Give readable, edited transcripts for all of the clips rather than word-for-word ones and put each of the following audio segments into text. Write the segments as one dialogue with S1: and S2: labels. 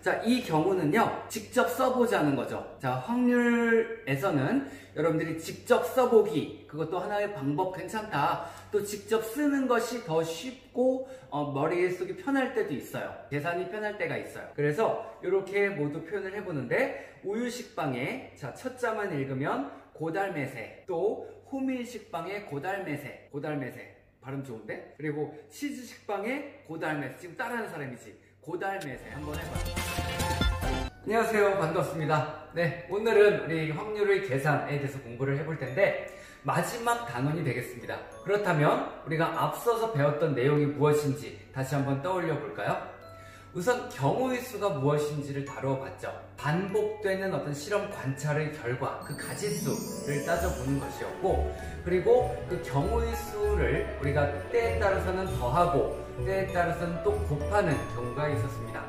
S1: 자, 이 경우는요, 직접 써보자는 거죠. 자, 확률에서는 여러분들이 직접 써보기, 그것도 하나의 방법 괜찮다. 또 직접 쓰는 것이 더 쉽고 머릿속이 편할 때도 있어요. 계산이 편할 때가 있어요. 그래서 이렇게 모두 표현을 해보는데, 우유식빵에 자, 첫 자만 읽으면 고달매새, 또 호밀식빵에 고달매새, 고달매새 발음 좋은데? 그리고 치즈식빵에 고달매새, 지금 따라하는 사람이지. 고달매새 한번 해봐요. 안녕하세요, 반갑습니다. 네, 오늘은 우리 확률의 계산에 대해서 공부를 해볼 텐데 마지막 단원이 되겠습니다. 그렇다면 우리가 앞서서 배웠던 내용이 무엇인지 다시 한번 떠올려 볼까요? 우선 경우의 수가 무엇인지를 다루어봤죠. 반복되는 어떤 실험 관찰의 결과, 그 가짓수를 따져보는 것이었고, 그리고 그 경우의 수를 우리가 때에 따라서는 더하고 때에 따라서는 또 곱하는 경우가 있었습니다.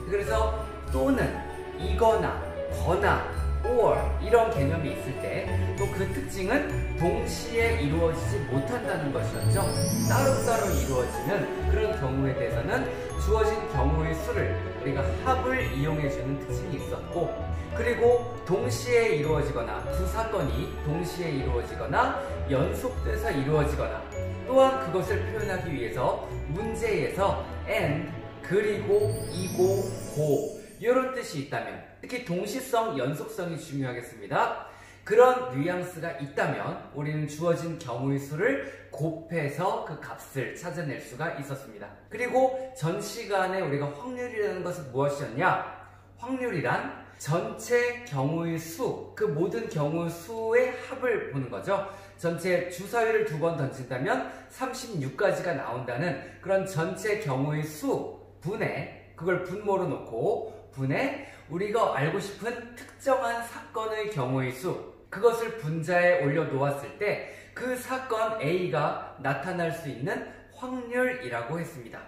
S1: 그래서 또는, 이거나, 거나, or 이런 개념이 있을 때 또 그 특징은 동시에 이루어지지 못한다는 것이었죠. 따로따로 이루어지는 그런 경우에 대해서는 주어진 경우의 수를 우리가 합을 이용해주는 특징이 있었고, 그리고 동시에 이루어지거나 두 사건이 동시에 이루어지거나 연속돼서 이루어지거나, 또한 그것을 표현하기 위해서 문제에서 and, 그리고, 이고, 고 이런 뜻이 있다면, 특히 동시성, 연속성이 중요하겠습니다. 그런 뉘앙스가 있다면 우리는 주어진 경우의 수를 곱해서 그 값을 찾아낼 수가 있었습니다. 그리고 전 시간에 우리가 확률이라는 것은 무엇이었냐? 확률이란 전체 경우의 수, 그 모든 경우의 수의 합을 보는 거죠. 전체 주사위를 2번 던진다면 36가지가 나온다는 그런 전체 경우의 수 분의, 그걸 분모로 놓고 분의 우리가 알고 싶은 특정한 사건의 경우의 수, 그것을 분자에 올려놓았을 때 그 사건 A가 나타날 수 있는 확률이라고 했습니다.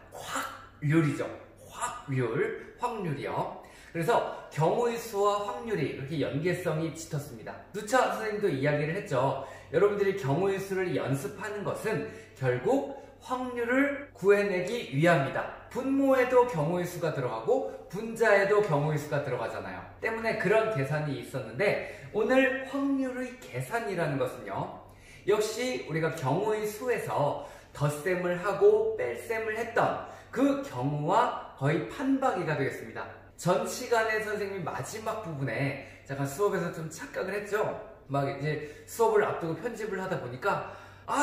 S1: 확률이죠. 확률, 확률이요. 그래서 경우의 수와 확률이 이렇게 연계성이 짙었습니다. 누차 선생님도 이야기를 했죠. 여러분들이 경우의 수를 연습하는 것은 결국 확률을 구해내기 위함이다. 분모에도 경우의 수가 들어가고 분자에도 경우의 수가 들어가잖아요. 때문에 그런 계산이 있었는데, 오늘 확률의 계산이라는 것은요, 역시 우리가 경우의 수에서 덧셈을 하고 뺄셈을 했던 그 경우와 거의 판박이가 되겠습니다. 전 시간에 선생님이 마지막 부분에 잠깐 수업에서 좀 착각을 했죠. 막 이제 수업을 앞두고 편집을 하다 보니까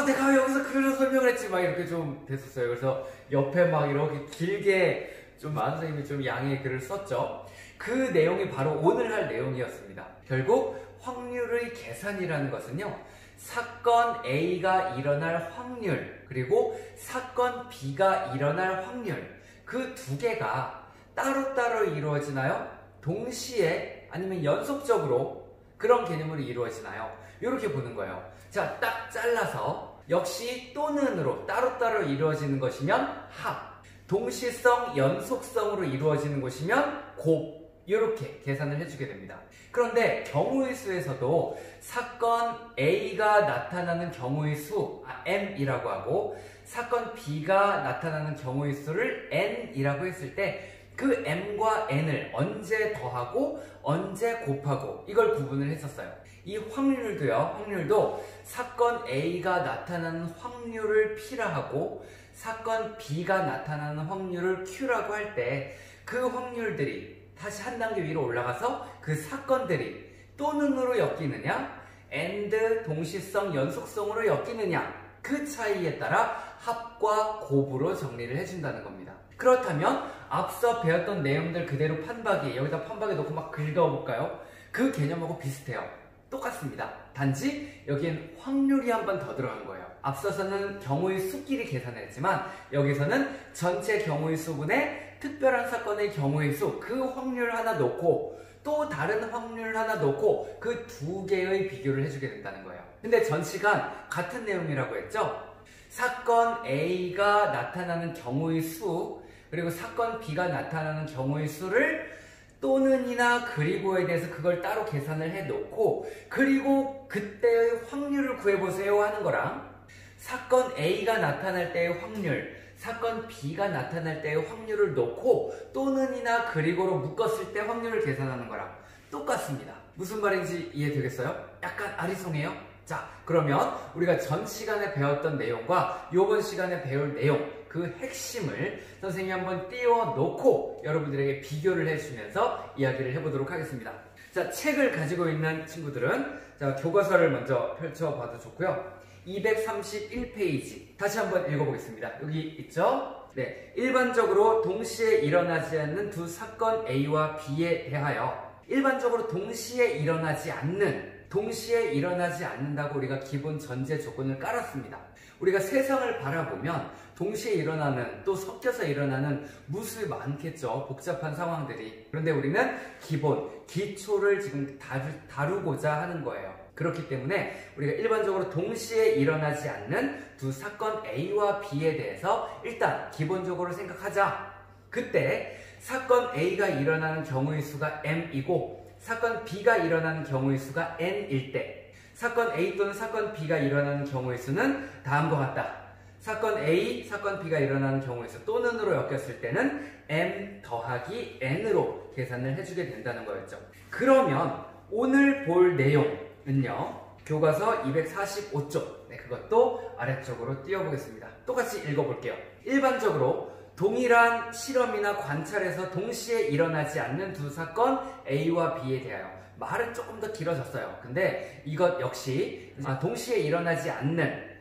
S1: 내가 여기서 그래서 설명을 했지 막 이렇게 좀 됐었어요. 그래서 옆에 막 이렇게 길게 좀 마은 선생님이 좀 양해의 글을 썼죠. 그 내용이 바로 오늘 할 내용이었습니다. 결국 확률의 계산이라는 것은요, 사건 A가 일어날 확률, 그리고 사건 B가 일어날 확률, 그 두 개가 따로따로 이루어지나요? 동시에 아니면 연속적으로 그런 개념으로 이루어지나요? 이렇게 보는 거예요. 자, 딱 잘라서 역시 또는으로 따로따로 이루어지는 것이면 합, 동시성, 연속성으로 이루어지는 것이면 곱, 이렇게 계산을 해주게 됩니다. 그런데 경우의 수에서도 사건 A가 나타나는 경우의 수, M이라고 하고, 사건 B가 나타나는 경우의 수를 N이라고 했을 때 그 M과 N을 언제 더하고 언제 곱하고 이걸 구분을 했었어요. 이 확률도요, 확률도 사건 A가 나타나는 확률을 P라 하고 사건 B가 나타나는 확률을 Q라고 할 때 그 확률들이 다시 한 단계 위로 올라가서 그 사건들이 또는으로 엮이느냐, and 동시성, 연속성으로 엮이느냐, 그 차이에 따라 합과 곱으로 정리를 해준다는 겁니다. 그렇다면 앞서 배웠던 내용들 그대로 판박이, 여기다 판박이 놓고 막 긁어볼까요? 그 개념하고 비슷해요. 똑같습니다. 단지 여기엔 확률이 한 번 더 들어간 거예요. 앞서서는 경우의 수끼리 계산을 했지만 여기서는 전체 경우의 수분에 특별한 사건의 경우의 수, 그 확률 하나 놓고 또 다른 확률 하나 놓고 그 두 개의 비교를 해주게 된다는 거예요. 근데 전 시간 같은 내용이라고 했죠? 사건 A가 나타나는 경우의 수, 그리고 사건 B가 나타나는 경우의 수를 또는이나 그리고에 대해서 그걸 따로 계산을 해놓고, 그리고 그때의 확률을 구해보세요 하는 거랑 사건 A가 나타날 때의 확률, 사건 B가 나타날 때의 확률을 놓고 또는이나 그리고로 묶었을 때 확률을 계산하는 거랑 똑같습니다. 무슨 말인지 이해되겠어요? 약간 아리송해요? 자, 그러면 우리가 전 시간에 배웠던 내용과 이번 시간에 배울 내용, 그 핵심을 선생님이 한번 띄워놓고 여러분들에게 비교를 해주면서 이야기를 해보도록 하겠습니다. 자, 책을 가지고 있는 친구들은 자, 교과서를 먼저 펼쳐봐도 좋고요. 231페이지 다시 한번 읽어보겠습니다. 여기 있죠? 네, 일반적으로 동시에 일어나지 않는 두 사건 A와 B에 대하여 일반적으로 동시에 일어나지 않는다고 우리가 기본 전제 조건을 깔았습니다. 우리가 세상을 바라보면 동시에 일어나는, 또 섞여서 일어나는 무수히 많겠죠. 복잡한 상황들이. 그런데 우리는 기초를 지금 다루고자 하는 거예요. 그렇기 때문에 우리가 일반적으로 동시에 일어나지 않는 두 사건 A와 B에 대해서 일단 기본적으로 생각하자. 그때 사건 A가 일어나는 경우의 수가 M이고 사건 B가 일어나는 경우의 수가 N일 때 사건 A 또는 사건 B가 일어나는 경우의 수는 다음과 같다. 사건 A, 사건 B가 일어나는 경우의 수 또는으로 엮였을 때는 M 더하기 N으로 계산을 해주게 된다는 거였죠. 그러면 오늘 볼 내용은요. 교과서 245쪽. 네, 그것도 아래쪽으로 띄워보겠습니다. 똑같이 읽어볼게요. 일반적으로 동일한 실험이나 관찰에서 동시에 일어나지 않는 두 사건 A와 B에 대하여 말은 조금 더 길어졌어요. 근데 이것 역시 동시에 일어나지 않는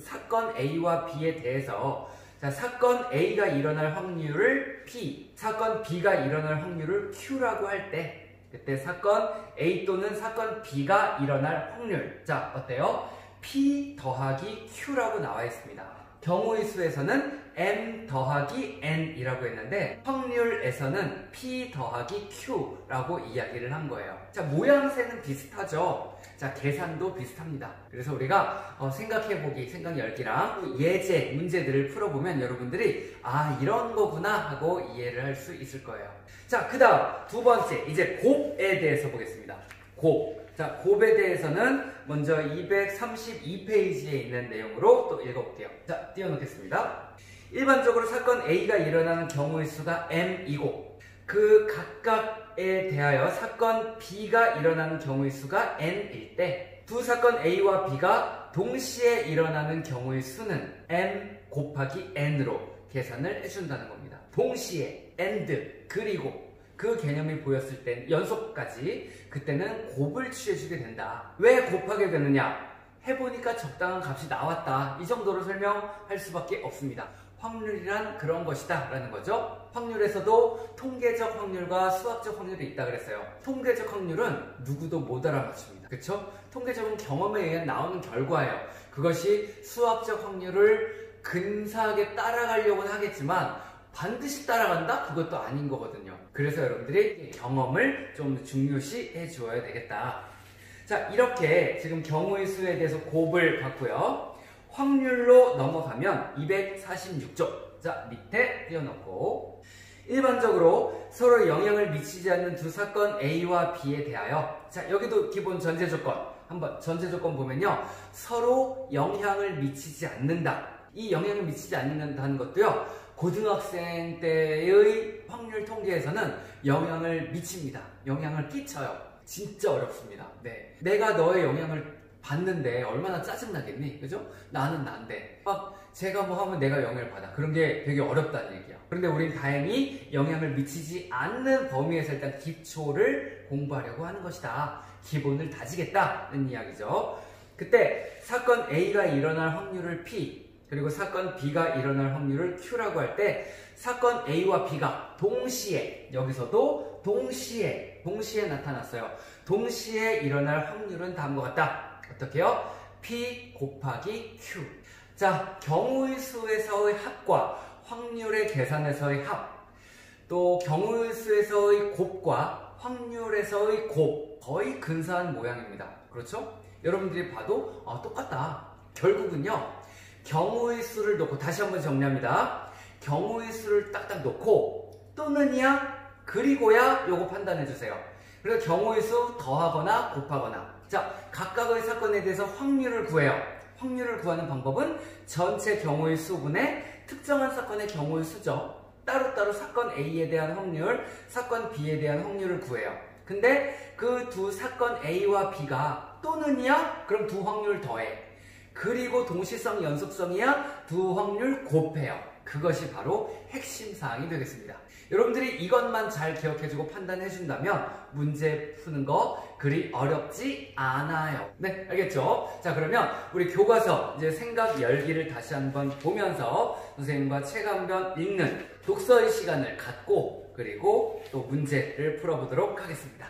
S1: 사건 A와 B에 대해서 자, 사건 A가 일어날 확률을 P, 사건 B가 일어날 확률을 Q라고 할 때 그때 사건 A 또는 사건 B가 일어날 확률 자, 어때요? P 더하기 Q라고 나와 있습니다. 경우의 수에서는 M 더하기 N이라고 했는데 확률에서는 P 더하기 Q라고 이야기를 한 거예요. 자, 모양새는 비슷하죠? 자, 계산도 비슷합니다. 그래서 우리가 생각해보기, 생각 열기랑 예제 문제들을 풀어보면 여러분들이 아, 이런 거구나 하고 이해를 할 수 있을 거예요. 자, 그 다음 두 번째 이제 곱에 대해서 보겠습니다. 자, 곱에 대해서는 먼저 232페이지에 있는 내용으로 또 읽어볼게요. 자, 띄워놓겠습니다. 일반적으로 사건 A가 일어나는 경우의 수가 M이고 그 각각에 대하여 사건 B가 일어나는 경우의 수가 N일 때 두 사건 A와 B가 동시에 일어나는 경우의 수는 M 곱하기 N으로 계산을 해준다는 겁니다. 동시에, and, 그리고 그 개념이 보였을 땐 연속까지 그때는 곱을 취해주게 된다. 왜 곱하게 되느냐? 해보니까 적당한 값이 나왔다. 이 정도로 설명할 수밖에 없습니다. 확률이란 그런 것이다 라는 거죠. 확률에서도 통계적 확률과 수학적 확률이 있다 그랬어요. 통계적 확률은 누구도 못 알아맞춥니다. 그쵸? 통계적은 경험에 의해 나오는 결과예요. 그것이 수학적 확률을 근사하게 따라가려고는 하겠지만 반드시 따라간다? 그것도 아닌 거거든요. 그래서 여러분들이 경험을 좀 중요시 해주어야 되겠다. 자, 이렇게 지금 경우의 수에 대해서 곱을 봤고요. 확률로 넘어가면 246쪽. 자, 밑에 띄워놓고 일반적으로 서로 영향을 미치지 않는 두 사건 A와 B에 대하여 자, 여기도 기본 전제 조건 한번 전제 조건 보면요. 서로 영향을 미치지 않는다. 이 영향을 미치지 않는다는 것도요. 고등학생 때의 확률 통계에서는 영향을 미칩니다. 영향을 끼쳐요. 진짜 어렵습니다. 네. 내가 너의 영향을 받는데 얼마나 짜증나겠니? 그죠? 나는 난데. 막 제가 뭐 하면 내가 영향을 받아. 그런 게 되게 어렵다는 얘기야. 그런데 우린 다행히 영향을 미치지 않는 범위에서 일단 기초를 공부하려고 하는 것이다. 기본을 다지겠다는 이야기죠. 그때 사건 A가 일어날 확률을 P, 그리고 사건 B가 일어날 확률을 Q라고 할 때 사건 A와 B가 동시에, 여기서도 동시에 나타났어요. 동시에 일어날 확률은 다음과 같다. 어떻게요? P 곱하기 Q. 자, 경우의 수에서의 합과 확률의 계산에서의 합, 또 경우의 수에서의 곱과 확률에서의 곱, 거의 근사한 모양입니다. 그렇죠? 여러분들이 봐도 똑같다. 결국은요, 경우의 수를 놓고 다시 한번 정리합니다. 경우의 수를 딱딱 놓고 또는이야, 그리고야 요거 판단해 주세요. 그래서 경우의 수 더하거나 곱하거나. 자, 각각의 사건에 대해서 확률을 구해요. 확률을 구하는 방법은 전체 경우의 수분의 특정한 사건의 경우의 수죠. 따로따로 사건 A에 대한 확률, 사건 B에 대한 확률을 구해요. 근데 그 두 사건 A와 B가 또는이야? 그럼 두 확률 더해. 그리고 동시성, 연속성이야? 두 확률 곱해요. 그것이 바로 핵심 사항이 되겠습니다. 여러분들이 이것만 잘 기억해주고 판단해준다면 문제 푸는 거 그리 어렵지 않아요. 네, 알겠죠? 자, 그러면 우리 교과서 이제 생각 열기를 다시 한번 보면서 선생님과 책 한 번 읽는 독서의 시간을 갖고 그리고 또 문제를 풀어보도록 하겠습니다.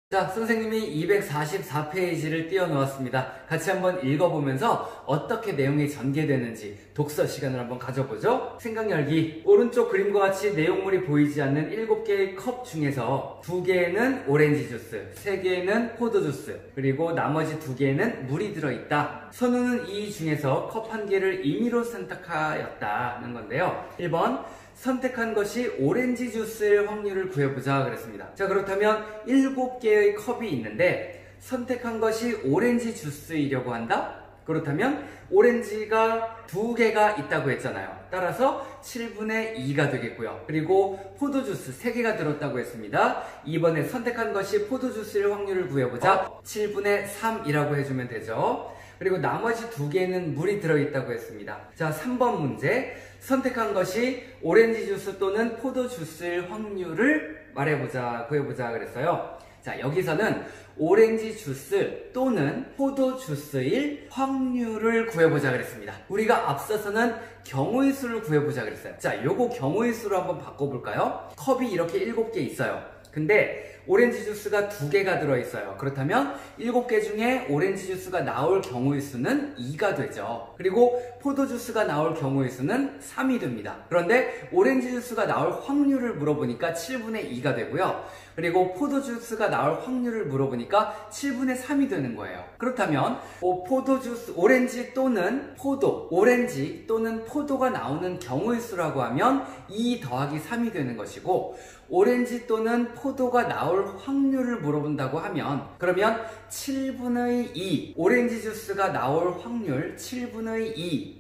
S1: 자, 선생님이 244페이지를 띄워놓았습니다. 같이 한번 읽어보면서 어떻게 내용이 전개되는지 독서 시간을 한번 가져보죠. 생각 열기. 오른쪽 그림과 같이 내용물이 보이지 않는 7개의 컵 중에서 2개에는 오렌지 주스, 3개에는 포도 주스, 그리고 나머지 2개에는 물이 들어있다. 선우는 이 중에서 컵 1개를 임의로 선택하였다는 건데요. 1번. 선택한 것이 오렌지 주스일 확률을 구해보자 그랬습니다. 자, 그렇다면 7개의 컵이 있는데 선택한 것이 오렌지 주스이려고 한다? 그렇다면 오렌지가 2개가 있다고 했잖아요. 따라서 7분의 2가 되겠고요. 그리고 포도주스 3개가 들었다고 했습니다. 이번에 선택한 것이 포도주스일 확률을 구해보자. 7분의 3이라고 해주면 되죠. 그리고 나머지 2개는 물이 들어있다고 했습니다. 자, 3번 문제. 선택한 것이 오렌지 주스 또는 포도 주스일 확률을 말해보자, 구해보자 그랬어요. 자, 여기서는 오렌지 주스 또는 포도 주스일 확률을 구해보자 그랬습니다. 우리가 앞서서는 경우의 수를 구해보자 그랬어요. 자, 요거 경우의 수로 한번 바꿔볼까요? 컵이 이렇게 7개 있어요. 근데 오렌지 주스가 2개가 들어있어요. 그렇다면 7개 중에 오렌지 주스가 나올 경우의 수는 2가 되죠. 그리고 포도 주스가 나올 경우의 수는 3이 됩니다. 그런데 오렌지 주스가 나올 확률을 물어보니까 7분의 2가 되고요. 그리고 포도 주스가 나올 확률을 물어보니까 7분의 3이 되는 거예요. 그렇다면 포도 주스, 오렌지 또는 포도, 오렌지 또는 포도가 나오는 경우의 수라고 하면 2 더하기 3이 되는 것이고, 오렌지 또는 포도가 나올 확률을 물어본다고 하면 그러면 7분의 2, 오렌지 주스가 나올 확률 7분의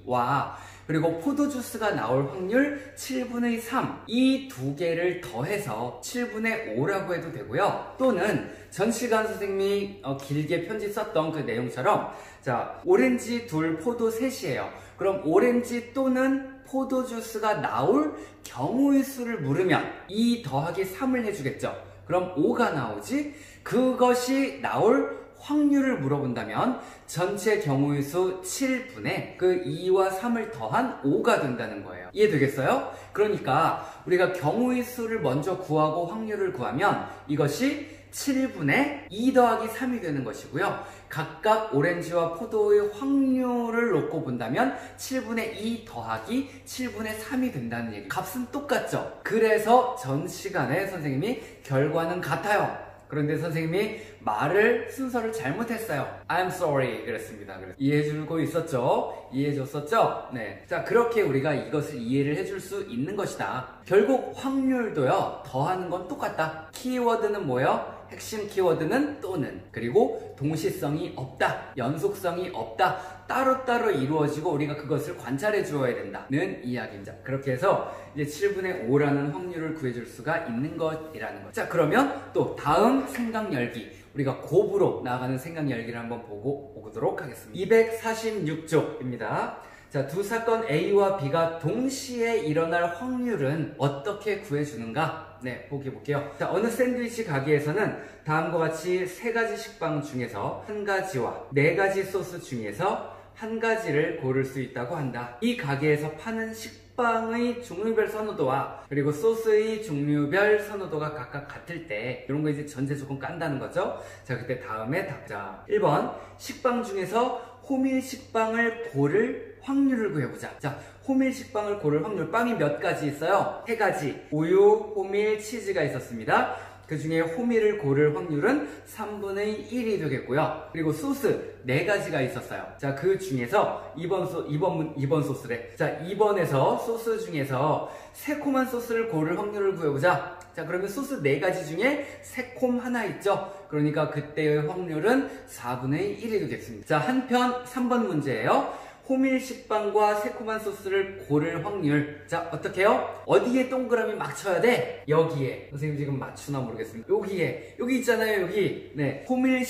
S1: 2와 그리고 포도 주스가 나올 확률 7분의 3, 이 2개를 더해서 7분의 5라고 해도 되고요. 또는 전 시간 선생님이 길게 편지 썼던 그 내용처럼, 자, 오렌지 2, 포도 3이에요. 그럼 오렌지 또는 포도 주스가 나올 경우의 수를 물으면 2 더하기 3을 해주겠죠. 그럼 5가 나오지? 그것이 나올 확률을 물어본다면 전체 경우의 수 7분의 그 2와 3을 더한 5가 된다는 거예요. 이해되겠어요? 그러니까 우리가 경우의 수를 먼저 구하고 확률을 구하면 이것이 7분의 2 더하기 3이 되는 것이고요. 각각 오렌지와 포도의 확률을 놓고 본다면 7분의 2 더하기 7분의 3이 된다는 얘기. 값은 똑같죠? 그래서 전 시간에 선생님이 결과는 같아요. 그런데 선생님이 말을 순서를 잘못했어요. I'm sorry 그랬습니다. 이해해주고 있었죠? 이해해줬었죠? 네. 자, 그렇게 우리가 이것을 이해를 해줄 수 있는 것이다. 결국 확률도요, 더하는 건 똑같다. 키워드는 뭐예요? 핵심 키워드는 또는, 그리고 동시성이 없다, 연속성이 없다, 따로따로 이루어지고 우리가 그것을 관찰해 주어야 된다는 이야기입니다. 그렇게 해서 이제 7분의 5라는 확률을 구해줄 수가 있는 것이라는 것. 자, 그러면 또 다음 생각 열기, 우리가 곱으로 나아가는 생각 열기를 한번 보고 오도록 하겠습니다. 246쪽입니다. 자, 두 사건 A와 B가 동시에 일어날 확률은 어떻게 구해주는가? 네, 보기 볼게요. 자, 어느 샌드위치 가게에서는 다음과 같이 3가지 식빵 중에서 1가지와 4가지 소스 중에서 1가지를 고를 수 있다고 한다. 이 가게에서 파는 식빵의 종류별 선호도와 그리고 소스의 종류별 선호도가 각각 같을 때, 이런 거 이제 전제 조건 깐다는 거죠. 자, 그때 다음에 답자. 1번, 식빵 중에서 호밀 식빵을 고를 확률을 구해보자. 자, 호밀 식빵을 고를 확률, 빵이 몇 가지 있어요? 3가지. 우유, 호밀, 치즈가 있었습니다. 그 중에 호밀을 고를 확률은 3분의 1이 되겠고요. 그리고 소스 4가지가 있었어요. 자, 그 중에서 2번 소스래. 자, 2번에서 소스 중에서 새콤한 소스를 고를 확률을 구해보자. 자, 그러면 소스 4가지 중에 새콤 하나 있죠? 그러니까 그때의 확률은 4분의 1이 되겠습니다. 자, 한편 3번 문제예요. 호밀 식빵과 새콤한 소스를 고를 확률. 자, 어떻게 해요? 어디에 동그라미 맞춰야 돼? 여기에. 선생님 지금 맞추나 모르겠습니다. 여기에. 여기 있잖아요, 여기. 네. 호밀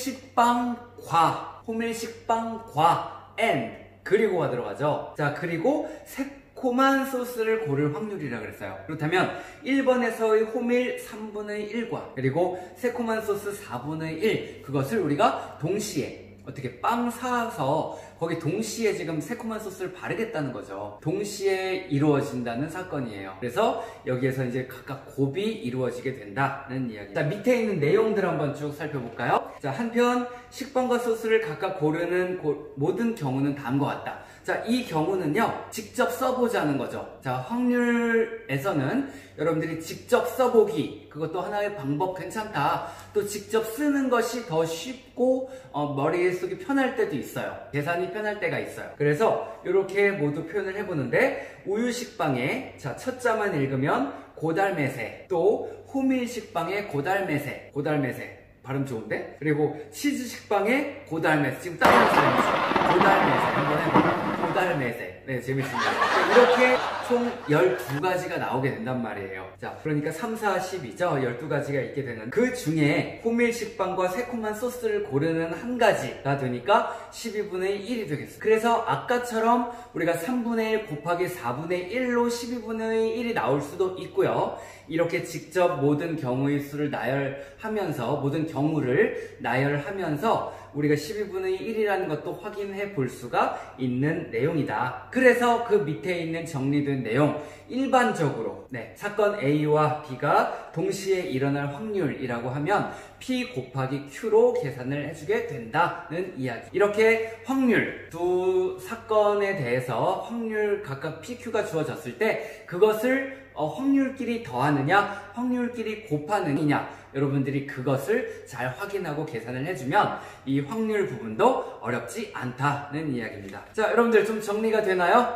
S1: 식빵과 and 그리고가 들어가죠. 자, 그리고 새콤한 소스를 고를 확률이라 그랬어요. 그렇다면 1번에서의 호밀 3분의 1과 그리고 새콤한 소스 4분의 1 그것을 우리가 동시에 어떻게 빵 사서 거기 동시에 지금 새콤한 소스를 바르겠다는 거죠. 동시에 이루어진다는 사건이에요. 그래서 여기에서 이제 각각 곱이 이루어지게 된다는 이야기. 자, 밑에 있는 내용들 한번 쭉 살펴볼까요? 자, 한편 식빵과 소스를 각각 고르는 모든 경우는 다음과 같다. 자, 이 경우는요, 직접 써보자는 거죠. 자, 확률에서는 여러분들이 직접 써보기, 그것도 하나의 방법 괜찮다. 또 직접 쓰는 것이 더 쉽고, 머릿속이 편할 때도 있어요. 계산이 편할 때가 있어요. 그래서 이렇게 모두 표현을 해보는데, 우유 식빵에, 자, 첫 자만 읽으면 고달매세, 또 호밀 식빵에 고달매세, 발음 좋은데? 그리고 치즈 식빵에 고달매세. 지금 따라하는 사람이 있어요. 고달매세. 한번 해볼까요? 고달매세. 네, 재밌습니다. 이렇게 총 12가지가 나오게 된단 말이에요. 자, 그러니까 3, 4, 10이죠. 12가지가 있게 되는. 그 중에 호밀 식빵과 새콤한 소스를 고르는 한 가지가 되니까 12분의 1이 되겠어요. 그래서 아까처럼 우리가 3분의 1 곱하기 4분의 1로 12분의 1이 나올 수도 있고요. 이렇게 직접 모든 경우의 수를 모든 경우를 나열하면서 우리가 12분의 1이라는 것도 확인해 볼 수가 있는 내용이다. 그래서 그 밑에 있는 정리된 내용, 일반적으로 사건 A와 B가 동시에 일어날 확률이라고 하면 P 곱하기 Q로 계산을 해주게 된다는 이야기. 이렇게 확률, 두 사건에 대해서 확률 각각 PQ가 주어졌을 때 그것을 확률끼리 더하느냐, 확률끼리 곱하느냐, 여러분들이 그것을 잘 확인하고 계산을 해주면 이 확률 부분도 어렵지 않다는 이야기입니다. 자, 여러분들 좀 정리가 되나요?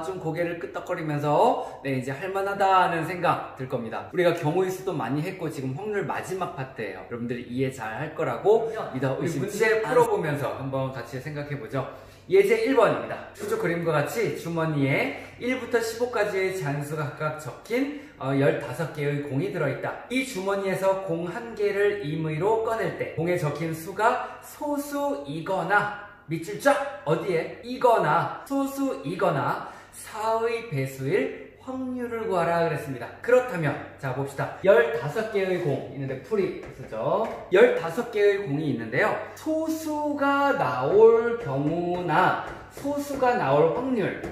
S1: 좀 고개를 끄덕거리면서 이제 할만하다는 생각 들 겁니다. 우리가 경우의 수도 많이 했고 지금 확률 마지막 파트예요. 여러분들이 이해 잘 할 거라고 믿어 의심치 문제 풀어보면서 한번 같이 생각해보죠. 예제 1번입니다. 수조 그림과 같이 주머니에 1부터 15까지의 잔수가 각각 적힌 15개의 공이 들어있다. 이 주머니에서 공 1개를 임의로 꺼낼 때 공에 적힌 수가 소수이거나 밑줄 쫙 어디에? 이거나 소수이거나 4의 배수일 확률을 구하라 그랬습니다. 그렇다면 자 봅시다. 15개의 공 있는데 풀이 쓰죠. 15개의 공이 있는데요. 소수가 나올 경우나 소수가 나올 확률.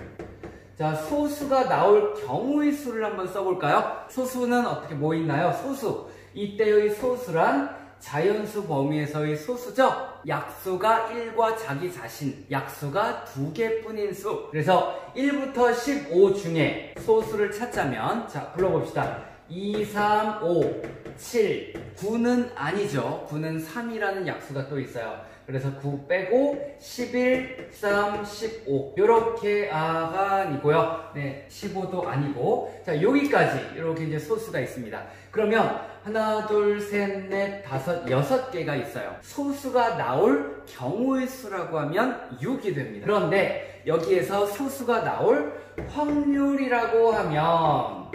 S1: 자, 소수가 나올 경우의 수를 한번 써볼까요? 소수는 어떻게 뭐 있나요? 소수. 이때의 소수란 자연수 범위에서의 소수죠? 약수가 1과 자기 자신, 약수가 2개뿐인 수. 그래서 1부터 15 중에 소수를 찾자면, 자, 불러봅시다. 2, 3, 5, 7, 9는 아니죠. 9는 3이라는 약수가 또 있어요. 그래서 9 빼고 11, 3, 15 요렇게가 아니고요. 15도 아니고 자 여기까지 이렇게 이제 소수가 있습니다. 그러면 하나, 둘, 셋, 넷, 다섯, 6개가 있어요. 소수가 나올 경우의 수라고 하면 6이 됩니다. 그런데 여기에서 소수가 나올 확률이라고 하면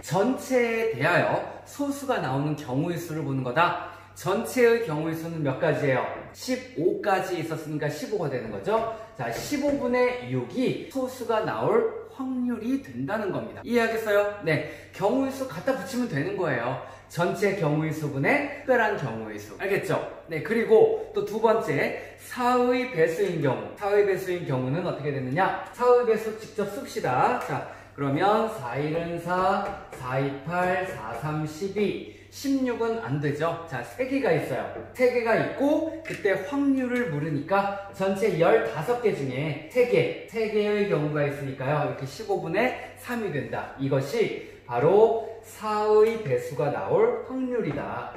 S1: 전체에 대하여 소수가 나오는 경우의 수를 보는 거다. 전체의 경우의 수는 몇 가지예요? 15까지 있었으니까 15가 되는 거죠. 자, 15분의 6이 소수가 나올 확률이 된다는 겁니다. 이해하겠어요? 네, 경우의 수 갖다 붙이면 되는 거예요. 전체 경우의 수분의 특별한 경우의 수. 알겠죠? 네, 그리고 또 두 번째, 4의 배수인 경우. 4의 배수인 경우는 어떻게 되느냐? 4의 배수 직접 씁시다. 자, 그러면 4, 1은 4, 4, 2, 8, 4, 3, 12. 16은 안 되죠. 자, 3개가 있어요. 3개가 있고 그때 확률을 물으니까 전체 15개 중에 3개의 경우가 있으니까요. 이렇게 15분의 3이 된다. 이것이 바로 4의 배수가 나올 확률이다.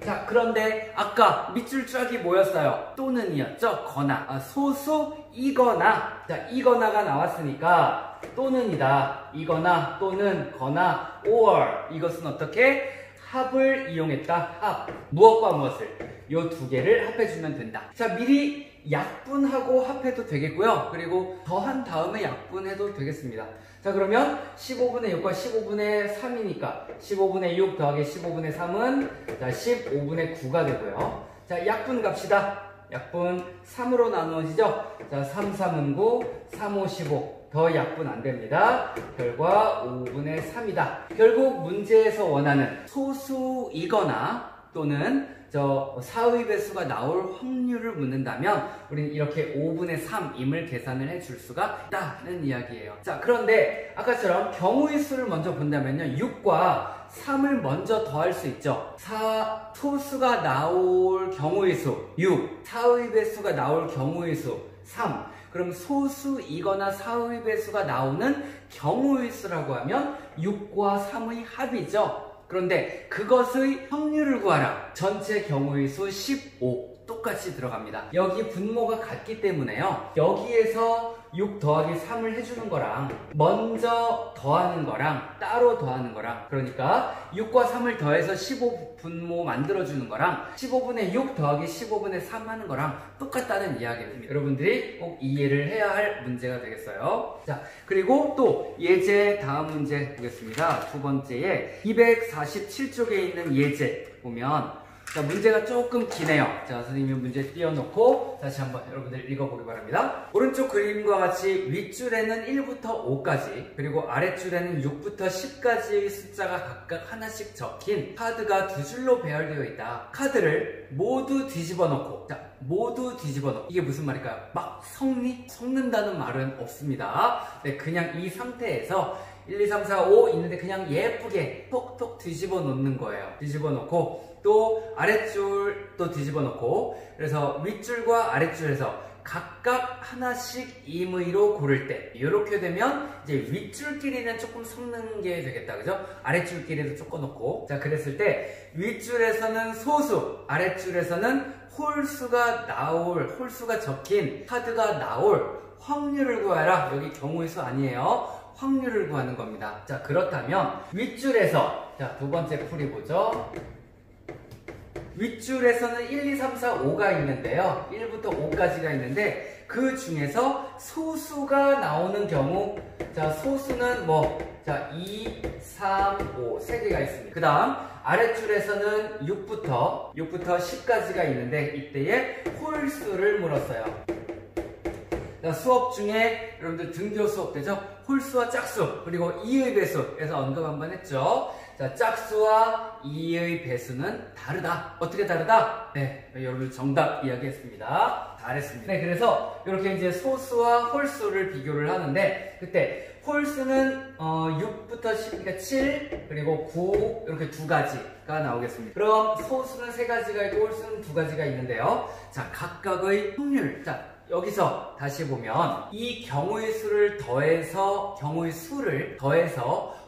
S1: 자, 그런데 아까 밑줄 짝이 뭐였어요? 또는이었죠? 거나. 소수 이거나. 자, 이거나가 나왔으니까 또는이다. 이거나 또는 거나 or 이것은 어떻게? 합을 이용했다. 합. 무엇과 무엇을? 요 두 개를 합해주면 된다. 자, 미리 약분하고 합해도 되겠고요. 그리고 더한 다음에 약분해도 되겠습니다. 자, 그러면 15분의 6과 15분의 3이니까 15분의 6 더하기 15분의 3은 자, 15분의 9가 되고요. 자, 약분 갑시다. 약분 3으로 나누어지죠? 자, 3, 3은 9, 3, 5, 15. 더 약분 안 됩니다. 결과 5분의 3이다. 결국 문제에서 원하는 소수이거나 또는 4의 배수가 나올 확률을 묻는다면 우리는 이렇게 5분의 3임을 계산을 해줄 수가 있다는 이야기예요. 자, 그런데 아까처럼 경우의 수를 먼저 본다면요. 6과 3을 먼저 더할 수 있죠. 소수가 나올 경우의 수 6, 4의 배수가 나올 경우의 수 3. 그럼 소수이거나 4의 배수가 나오는 경우의 수라고 하면 6과 3의 합이죠. 그런데 그것의 확률을 구하라. 전체 경우의 수 15 똑같이 들어갑니다. 여기 분모가 같기 때문에요. 여기에서 6 더하기 3을 해주는 거랑 먼저 더하는 거랑 따로 더하는 거랑 그러니까 6과 3을 더해서 15 분모 만들어주는 거랑 15분의 6 더하기 15분의 3 하는 거랑 똑같다는 이야기입니다. 여러분들이 꼭 이해를 해야 할 문제가 되겠어요. 자, 그리고 또 예제 다음 문제 보겠습니다. 두 번째에 247쪽에 있는 예제 보면 자, 문제가 조금 기네요. 자, 선생님이 문제 띄워놓고 다시 한번 여러분들 읽어보기 바랍니다. 오른쪽 그림과 같이 윗줄에는 1부터 5까지 그리고 아랫줄에는 6부터 10까지의 숫자가 각각 하나씩 적힌 카드가 두 줄로 배열되어 있다. 카드를 모두 뒤집어 놓고 자, 모두 뒤집어 놓고 이게 무슨 말일까요? 막 섞는다는 말은 없습니다. 네, 그냥 이 상태에서 1, 2, 3, 4, 5 있는데 그냥 예쁘게 톡톡 뒤집어 놓는 거예요. 뒤집어 놓고 또 아랫줄 또 뒤집어 놓고 그래서 윗줄과 아랫줄에서 각각 하나씩 임의로 고를 때 이렇게 되면 이제 윗줄끼리는 조금 섞는 게 되겠다. 그죠? 아랫줄끼리도 섞어놓고 자, 그랬을 때 윗줄에서는 소수, 아랫줄에서는 홀수가 적힌 카드가 나올 확률을 구하라. 여기 경우의 수 아니에요. 확률을 구하는 겁니다. 자, 그렇다면 윗줄에서 자, 두 번째 풀이 보죠. 윗줄에서는 1, 2, 3, 4, 5가 있는데요. 1부터 5까지가 있는데 그 중에서 소수가 나오는 경우 자, 소수는 자, 2, 3, 5 3개가 있습니다. 그 다음 아랫줄에서는 6부터 10까지가 있는데 이때에 홀수를 물었어요. 자, 수업 중에 여러분들 등교 수업 되죠? 홀수와 짝수 그리고 2의 배수에서 언급 한번 했죠. 자, 짝수와 2의 배수는 다르다. 어떻게 다르다? 네, 여러분 정답 이야기했습니다. 잘했습니다. 네, 그래서 이렇게 이제 소수와 홀수를 비교를 하는데 그때 홀수는 6부터 10, 그러니까 7 그리고 9 이렇게 두 가지가 나오겠습니다. 그럼 소수는 세 가지가 있고 홀수는 두 가지가 있는데요. 자, 각각의 확률. 자, 여기서 다시 보면 이 경우의 수를 더해서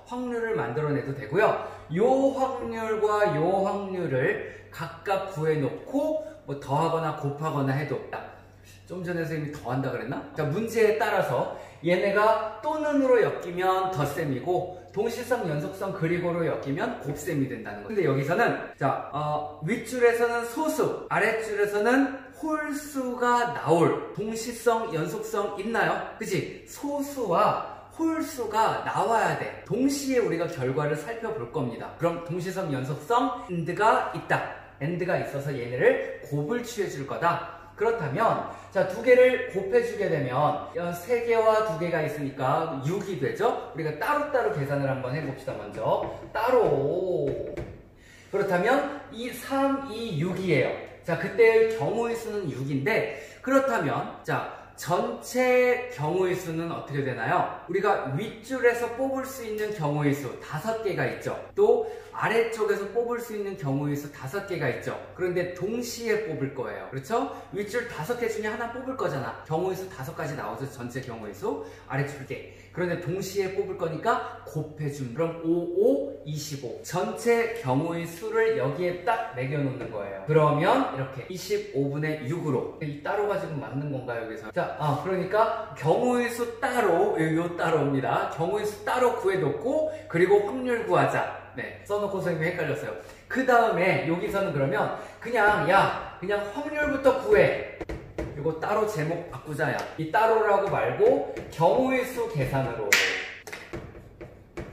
S1: 확률을 만들어내도 되고요. 요 확률과 요 확률을 각각 구해놓고 더하거나 곱하거나 해도 좀 전에 선생님이 더한다 그랬나? 자, 문제에 따라서 얘네가 또는으로 엮이면 덧셈이고 동시성, 연속성, 그리고로 엮이면 곱셈이 된다는 거예요. 근데 여기서는 자, 윗줄에서는 소수, 아랫줄에서는 홀수가 나올 동시성, 연속성 있나요? 그치? 소수와 홀수가 나와야 돼. 동시에 우리가 결과를 살펴볼 겁니다. 그럼 동시성, 연속성, AND가 있다. AND가 있어서 얘네를 곱을 취해줄 거다. 그렇다면 자, 두 개를 곱해주게 되면 3개와 2개가 있으니까 6이 되죠? 우리가 따로따로 계산을 한번 해봅시다. 먼저 따로 그렇다면 이 3, 2, 6이에요. 자, 그때의 경우의 수는 6인데 그렇다면 자, 전체 경우의 수는 어떻게 되나요? 우리가 윗줄에서 뽑을 수 있는 경우의 수 5개가 있죠. 또 아래쪽에서 뽑을 수 있는 경우의 수 5개가 있죠. 그런데 동시에 뽑을 거예요. 그렇죠? 윗줄 5개 중에 하나 뽑을 거잖아. 경우의 수 5가지 나오죠. 전체 경우의 수. 아래줄 개. 그런데 동시에 뽑을 거니까 곱해준. 그럼 5, 5, 25. 전체 경우의 수를 여기에 딱 매겨놓는 거예요. 그러면 이렇게 25분의 6으로. 이 따로가 지금 맞는 건가요, 여기서? 자, 그러니까 경우의 수 따로, 요 따로입니다. 경우의 수 따로 구해놓고, 그리고 확률 구하자. 네, 써놓고 선생님이 헷갈렸어요. 그 다음에 여기서는 그러면 그냥 그냥 확률부터 구해. 이거 따로 제목 바꾸자야. 이 따로라고 말고 경우의 수 계산으로.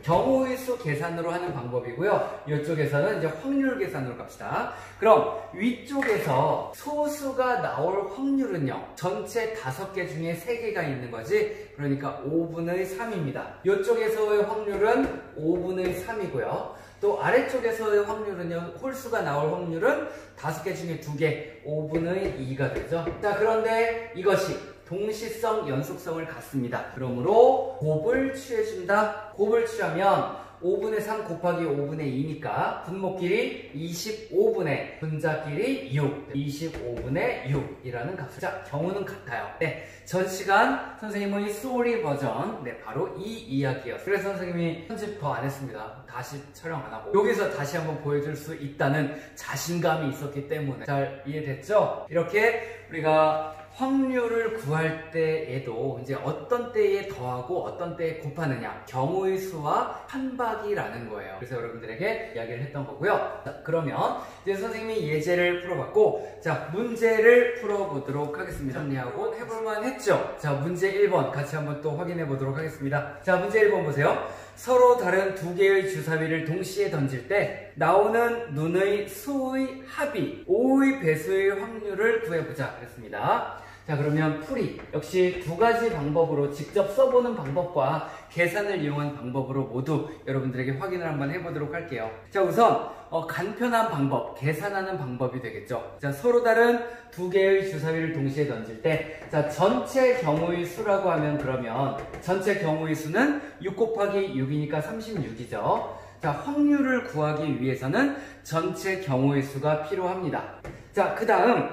S1: 경우의 수 계산으로 하는 방법이고요. 이쪽에서는 이제 확률 계산으로 갑시다. 그럼 위쪽에서 소수가 나올 확률은요. 전체 5개 중에 3개가 있는 거지. 그러니까 5분의 3입니다. 이쪽에서의 확률은 5분의 3이고요. 또 아래쪽에서의 확률은요. 홀수가 나올 확률은 5개 중에 2개, 5분의 2가 되죠. 자, 그런데 이것이 동시성, 연속성을 갖습니다. 그러므로 곱을 취해준다. 곱을 취하면 5분의 3 곱하기 5분의 2니까 분모끼리 25분의 분자끼리 6, 25분의 6이라는 값을. 자, 경우는 같아요. 네, 전 시간 선생님은 이 소리 버전, 네, 바로 이 이야기였어요. 그래서 선생님이 편집 더 안 했습니다. 다시 촬영 안 하고 여기서 다시 한번 보여줄 수 있다는 자신감이 있었기 때문에. 잘 이해됐죠? 이렇게 우리가 확률을 구할 때에도 이제 어떤 때에 더하고 어떤 때에 곱하느냐, 경우의 수와 판박이라는 거예요. 그래서 여러분들에게 이야기를 했던 거고요. 자, 그러면 이제 선생님이 예제를 풀어봤고, 자, 문제를 풀어보도록 하겠습니다. 정리하고 해볼만 했죠? 자, 문제 1번 같이 한번 또 확인해 보도록 하겠습니다. 자, 문제 1번 보세요. 서로 다른 2개의 주사위를 동시에 던질 때 나오는 눈의 수의 합이 5의 배수의 확률을 구해보자 그랬습니다. 자, 그러면 풀이 역시 2가지 방법으로 직접 써보는 방법과 계산을 이용한 방법으로 모두 여러분들에게 확인을 한번 해보도록 할게요. 자, 우선 간편한 방법, 계산하는 방법이 되겠죠. 자, 서로 다른 2개의 주사위를 동시에 던질 때, 자, 전체 경우의 수라고 하면 그러면 전체 경우의 수는 6 곱하기 6이니까 36이죠. 자, 확률을 구하기 위해서는 전체 경우의 수가 필요합니다. 자, 그 다음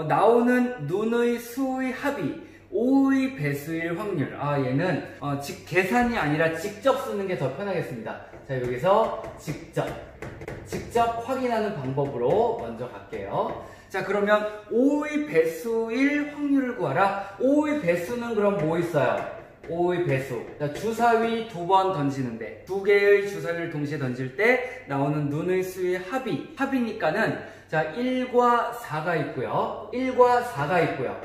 S1: 나오는 눈의 수의 합이 5의 배수일 확률. 얘는 계산이 아니라 직접 쓰는 게 더 편하겠습니다. 자, 여기서 직접 확인하는 방법으로 먼저 갈게요. 자, 그러면 5의 배수일 확률을 구하라. 5의 배수는 그럼 뭐 있어요? 5의 배수. 자, 주사위 2번 던지는데 2개의 주사위를 동시에 던질 때 나오는 눈의 수의 합이니까는 자, 1과 4가 있고요. 1과 4가 있고요.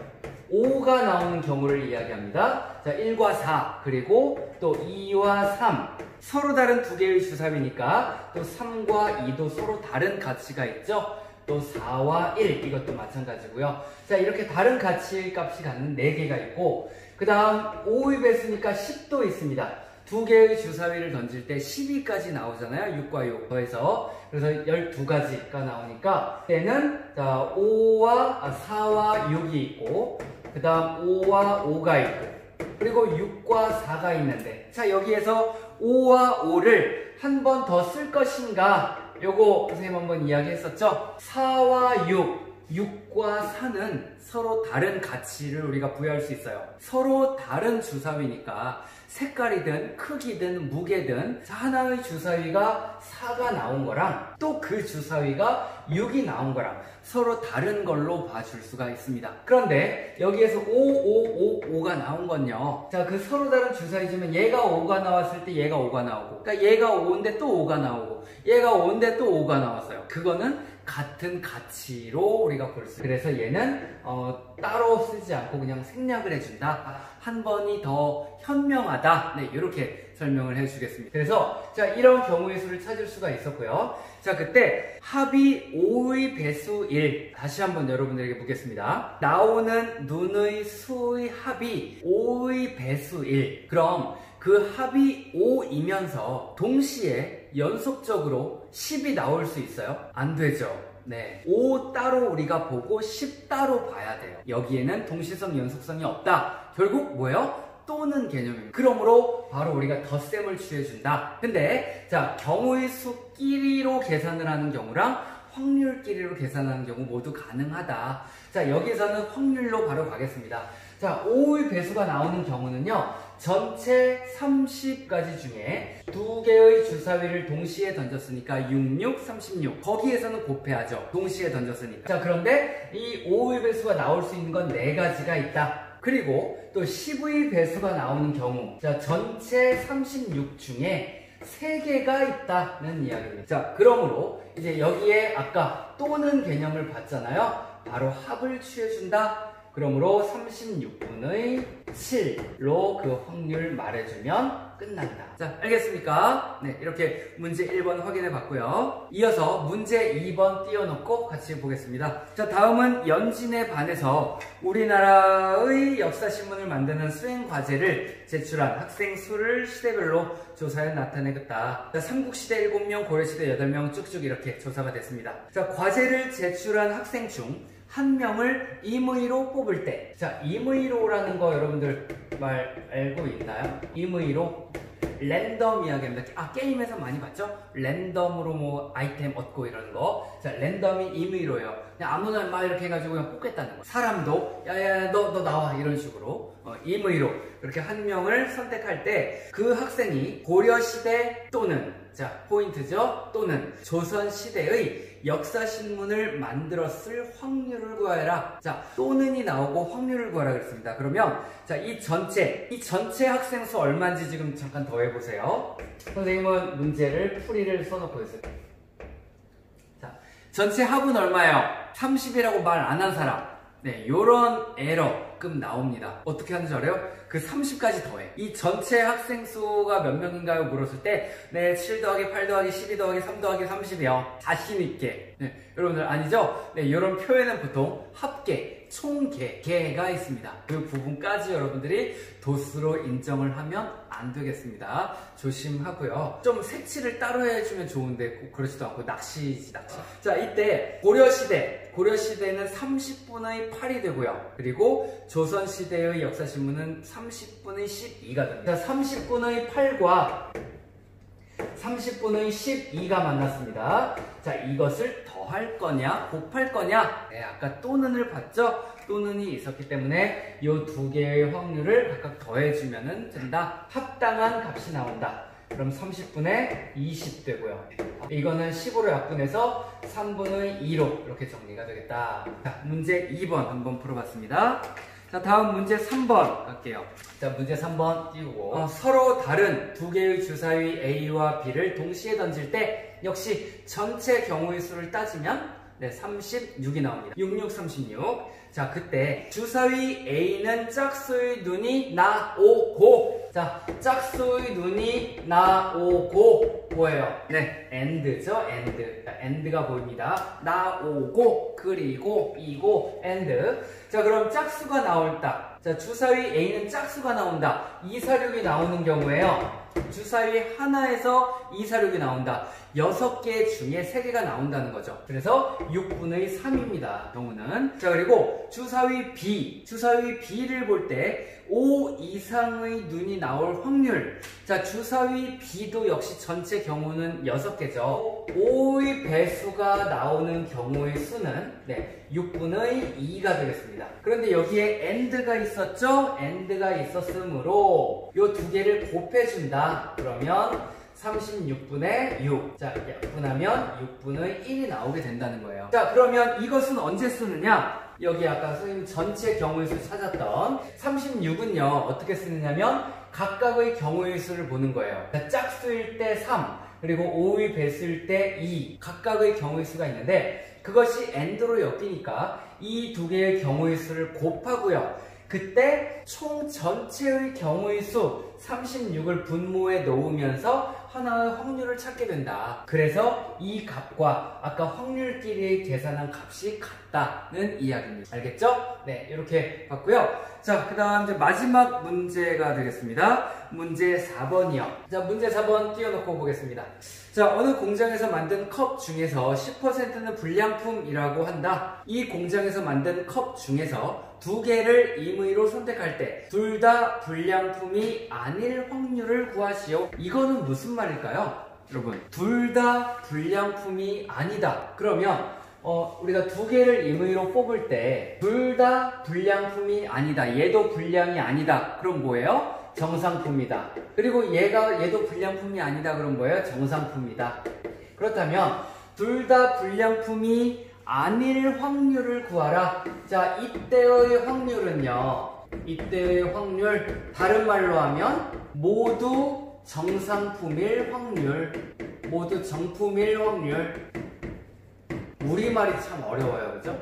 S1: 5가 나오는 경우를 이야기합니다. 자, 1과 4, 그리고 또 2와 3. 서로 다른 2개의 주사위니까 또 3과 2도 서로 다른 가치가 있죠. 또 4와 1, 이것도 마찬가지고요. 자, 이렇게 다른 가치의 값이 갖는 4개가 있고, 그 다음 5의 배수니까 10도 있습니다. 2개의 주사위를 던질 때 12까지 나오잖아요. 6과 6 더해서. 그래서 12가지가 나오니까 때는 자, 4와 6이 있고, 그 다음 5와 5가 있고, 그리고 6과 4가 있는데, 자, 여기에서 5와 5를 한 번 더 쓸 것인가? 요거 선생님 한번 이야기했었죠? 4와 6과 4는 서로 다른 가치를 우리가 부여할 수 있어요. 서로 다른 주사위니까 색깔이든 크기든 무게든 하나의 주사위가 4가 나온 거랑 또 그 주사위가 6이 나온 거랑 서로 다른 걸로 봐줄 수가 있습니다. 그런데 여기에서 5가 나온 건요. 자, 그 서로 다른 주사위지만 얘가 5가 나왔을 때 얘가 5가 나오고, 그러니까 얘가 5인데 또 5가 나오고, 얘가 5인데 또 5가 나왔어요. 그거는 같은 가치로 우리가 볼 수 있어요. 그래서 얘는 따로 쓰지 않고 그냥 생략을 해준다. 한 번이 더 현명하다. 네, 이렇게 설명을 해주겠습니다. 그래서 자, 이런 경우의 수를 찾을 수가 있었고요. 자, 그때 합이 5의 배수 1. 다시 한번 여러분들에게 묻겠습니다. 나오는 눈의 수의 합이 5의 배수 1. 그럼 그 합이 5이면서 동시에 연속적으로 10이 나올 수 있어요? 안 되죠. 네, 5 따로 우리가 보고 10 따로 봐야 돼요. 여기에는 동시성 연속성이 없다. 결국 뭐예요? 또는 개념입니다. 그러므로 바로 우리가 덧셈을 취해준다. 근데 자, 경우의 수끼리로 계산을 하는 경우랑 확률끼리로 계산하는 경우 모두 가능하다. 자, 여기서는 확률로 바로 가겠습니다. 자, 5의 배수가 나오는 경우는요, 전체 30가지 중에 2개의 주사위를 동시에 던졌으니까 66, 36. 거기에서는 곱해야죠. 동시에 던졌으니까. 자, 그런데 이 5의 배수가 나올 수 있는 건 4가지가 있다. 그리고 또 10의 배수가 나오는 경우, 자, 전체 36 중에 3개가 있다는 이야기입니다. 자, 그러므로 이제 여기에 아까 또는 개념을 봤잖아요. 바로 합을 취해준다. 그러므로 36분의 7로 그 확률 말해주면 끝난다. 자, 알겠습니까? 네, 이렇게 문제 1번 확인해 봤고요. 이어서 문제 2번 띄워놓고 같이 보겠습니다. 자, 다음은 연진에 반해서 우리나라의 역사신문을 만드는 수행과제를 제출한 학생 수를 시대별로 조사해 나타내겠다. 자, 삼국시대 7명, 고려시대 8명 쭉쭉 이렇게 조사가 됐습니다. 자, 과제를 제출한 학생 중 한 명을 임의로 뽑을 때, 자, 임의로라는 거 여러분들 알고 있나요? 임의로 랜덤 이야기입니다. 아, 게임에서 많이 봤죠? 랜덤으로 뭐 아이템 얻고 이러는 거. 자, 랜덤이 임의로예요. 그냥 아무나 막 이렇게 해가지고 그냥 뽑겠다는 거. 사람도 야야 너 나와 이런 식으로 임의로 이렇게 한 명을 선택할 때 그 학생이 고려시대 또는, 자, 포인트죠, 또는 조선시대의 역사신문을 만들었을 확률을 구하여라. 자, 또는이 나오고 확률을 구하라 그랬습니다. 그러면 자, 이 전체 학생 수 얼마인지 지금 잠깐 더해보세요. 선생님은 문제를 풀이를 써놓고 있어요. 자, 전체 합은 얼마예요? 30이라고 말 안 한 사람. 네, 요런 에러끔 나옵니다. 어떻게 하는지 알아요? 그 30까지 더해. 이 전체 학생 수가 몇 명인가요? 물었을 때, 네, 7 더하기 8 더하기 12 더하기 3 더하기 30이요. 자신있게. 네, 여러분들 아니죠? 네, 이런 표현은 보통 합계, 총계가 있습니다. 그 부분까지 여러분들이 도수로 인정을 하면 안 되겠습니다. 조심하고요. 좀 색칠을 따로 해주면 좋은데 꼭 그렇지도 않고 낚시지. 자, 이때 고려시대는 30분의 8이 되고요. 그리고 조선시대의 역사신문은 30분의 12가 됩니다. 자, 30분의 8과 30분의 12가 만났습니다. 자, 이것을 더할 거냐, 곱할 거냐? 네, 아까 또는을 봤죠? 또는이 있었기 때문에 이 두 개의 확률을 각각 더해주면 된다. 합당한 값이 나온다. 그럼 30분의 20 되고요. 이거는 10으로 약분해서 3분의 2로 이렇게 정리가 되겠다. 자, 문제 2번 한번 풀어봤습니다. 자, 다음 문제 3번 갈게요. 자, 문제 3번 띄우고 서로 다른 두 개의 주사위 A와 B를 동시에 던질 때 역시 전체 경우의 수를 따지면 네, 36이 나옵니다. 66, 36. 자, 그때 주사위 A는 짝수의 눈이 나오고, 자, 짝수의 눈이 나오고 뭐예요? 네, AND죠, AND. AND가 보입니다. 나오고, 그리고, 이고, AND. 자, 그럼 짝수가 나올다. 자, 주사위 A는 짝수가 나온다. 246이 나오는 경우에요. 주사위 하나에서 246이 나온다. 6개 중에 3개가 나온다는 거죠. 그래서 6분의 3입니다. 경우는. 자, 그리고 주사위 B를 볼 때 5 이상의 눈이 나올 확률. 자, 주사위 B도 역시 전체 경우는 6개죠. 5의 배수가 나오는 경우의 수는 네, 6분의 2가 되겠습니다. 그런데 여기에 AND가 있었죠? AND가 있었으므로 이 두 개를 곱해준다. 그러면 36분의 6. 자, 약분하면 6분의 1이 나오게 된다는 거예요. 자, 그러면 이것은 언제 쓰느냐? 여기 아까 선생님 전체 경우의 수 찾았던 36은요, 어떻게 쓰느냐면 각각의 경우의 수를 보는 거예요. 자, 짝수일 때 3, 그리고 5의 배수일 때 2. 각각의 경우의 수가 있는데 그것이 AND로 엮이니까 이 두 개의 경우의 수를 곱하고요. 그때 총 전체의 경우의 수 36을 분모에 넣으면서 하나의 확률을 찾게 된다. 그래서 이 값과 아까 확률끼리 계산한 값이 같다는 이야기입니다. 알겠죠? 네, 이렇게 봤고요. 자, 그 다음 이제 마지막 문제가 되겠습니다. 문제 4번이요. 자, 문제 4번 띄워놓고 보겠습니다. 자, 어느 공장에서 만든 컵 중에서 10%는 불량품이라고 한다. 이 공장에서 만든 컵 중에서 2개를 임의로 선택할 때 둘 다 불량품이 아닐 확률을 구하시오. 이거는 무슨 말일까요? 여러분, 둘 다 불량품이 아니다. 그러면 우리가 2개를 임의로 뽑을 때 둘 다 불량품이 아니다. 얘도 불량이 아니다. 그럼 뭐예요? 정상품이다. 그리고 얘도 불량품이 아니다. 그럼 뭐예요? 정상품이다. 그렇다면 둘 다 불량품이 아닐 확률을 구하라. 자, 이때의 확률은요. 이때의 확률, 다른 말로 하면 모두 정상품일 확률, 모두 정품일 확률. 우리말이 참 어려워요. 그죠?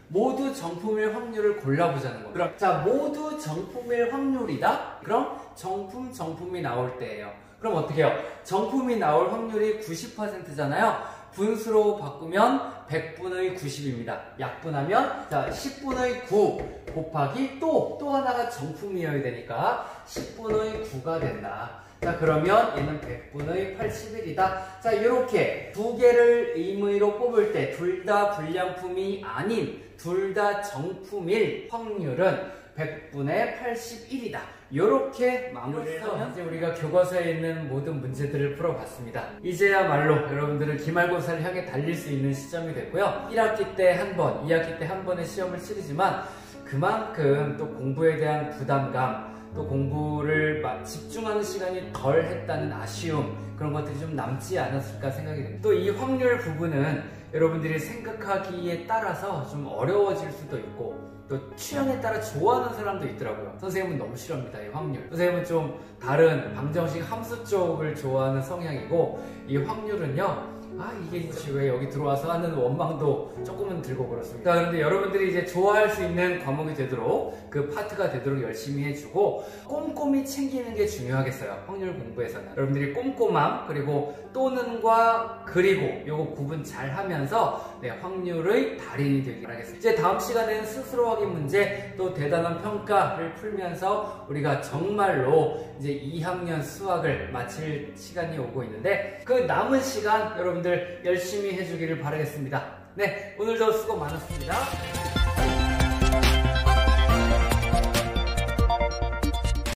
S1: 모두 정품일 확률을 골라보자는 거예요. 그럼 자, 모두 정품일 확률이다? 그럼 정품이 나올 때예요. 그럼 어떻게 해요? 정품이 나올 확률이 90%잖아요. 분수로 바꾸면 100분의 90입니다. 약분하면 자 10분의 9 곱하기 또 하나가 정품이어야 되니까 10분의 9가 된다. 자, 그러면 얘는 100분의 81이다. 자, 이렇게 2개를 임의로 뽑을 때 둘 다 불량품이 아닌 둘 다 정품일 확률은 100분의 81이다. 이렇게 마무리해서 이제 우리가 교과서에 있는 모든 문제들을 풀어봤습니다. 이제야말로 여러분들은 기말고사를 향해 달릴 수 있는 시점이 됐고요. 1학기 때 한 번, 2학기 때 한 번의 시험을 치르지만 그만큼 또 공부에 대한 부담감, 또 공부를 집중하는 시간이 덜 했다는 아쉬움, 그런 것들이 좀 남지 않았을까 생각이 됩니다. 또 이 확률 부분은 여러분들이 생각하기에 따라서 좀 어려워질 수도 있고 또 취향에 따라 좋아하는 사람도 있더라고요. 선생님은 너무 싫어합니다, 이 확률. 선생님은 좀 다른 방정식 함수 쪽을 좋아하는 성향이고 이 확률은요, 이게 왜 여기 들어와서 하는 원망도 조금은 들고 그렇습니다. 그런데 여러분들이 이제 좋아할 수 있는 과목이 되도록 그 파트가 되도록 열심히 해주고 꼼꼼히 챙기는 게 중요하겠어요. 확률 공부에서는 여러분들이 꼼꼼함, 그리고 또는과 그리고 요거 구분 잘 하면서 확률의 달인이 되길 바라겠습니다. 이제 다음 시간에는 스스로 확인 문제, 또 대단한 평가를 풀면서 우리가 정말로 이제 2학년 수학을 마칠 시간이 오고 있는데 그 남은 시간 여러분들 열심히 해주기를 바라겠습니다. 네, 오늘도 수고 많았습니다.